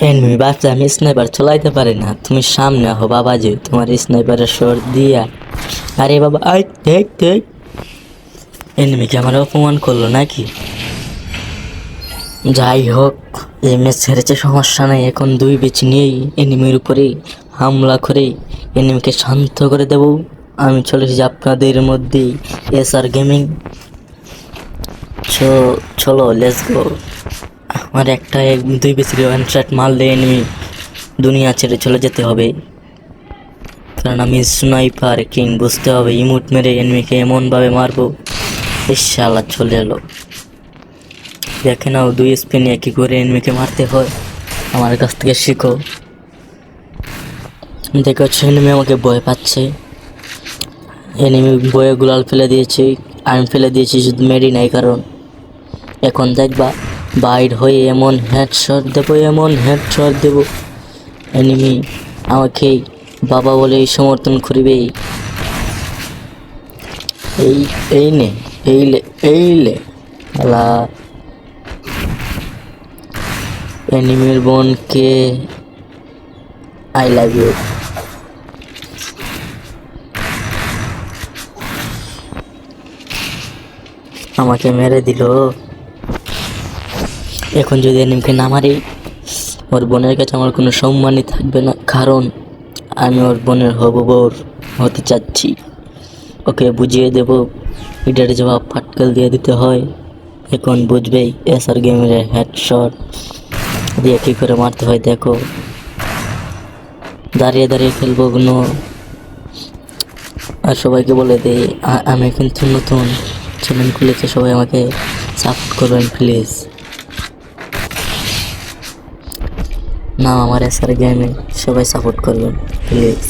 Enemy বাচ্চা আমি sniper চলাইতে পারি না, তুমি সামনে হো বাবা, যে তোমার স্নাইপারের শর দিয়া। আরে বাবা আই দেখ দেখ, এনিমিকে আমার অপমান করলো নাকি? যাই হোক, এই ম্যাচ হেরেছে সমস্যা নাই, এখন দুই বেচ নিয়েই এনিমির উপরে হামলা করে এনিমিকে শান্ত করে দেব। আমি চলে এসেছি আপনাদের মধ্যেই, এসআর গেমিং। চলো লেটস গো। আমার একটা দুই বেশি ওয়ান শট মারলে এনিমি দুনিয়া ছেড়ে চলে যেতে হবে, কারণ আমি স্নাইপার কিং, বুঝতে হবে। ইমোট মেরে এনিমিকে এমনভাবে মারবো, ইনশাআল্লাহ চলে এলো। দেখে নাও দুই স্পিনে কী করে এনিমিকে মারতে হয়, আমার কাছ থেকে শিখো। দেখো এনিমি আমাকে ভয় পাচ্ছে, এনিমি বয়ে গুলাল ফেলে দিয়েছে, আমি ফেলে দিয়েছি শুধু মেরি নাই, কারণ এখন দেখবা বাইর হয়ে এমন হেডশট দেবো, এমন হেডশট দেবো, এনিমি আমাকে বাবা বলেই সমর্থন করিবে। এই এই নে, এই লে আলা, এনিমির বোনকে আই লাভ ইউ। আমাকে মেরে দিল। এখন যদি এনিমিকে না মারি, ওর বোনের কাছে আমার কোনো সম্মানই থাকবে না, কারণ আমি ওর বোনের হবু বর হতে চাচ্ছি। ওকে বুঝিয়ে দেব এটার জবাব ফাটকেল দিয়ে দিতে হয়। এখন বুঝবেই এসআর গেমের হেডশট দিয়ে কী করে মারতে হয়। দেখো দাঁড়িয়ে দাঁড়িয়ে খেলবো কোনো। আর সবাইকে বলে দিই আমি কিন্তু নতুন চ্যানেল খুলেছে, সবাই আমাকে সাপোর্ট করবেন প্লিজ। না আমার এসআর গেমে সবাই সাপোর্ট করবেন প্লিজ।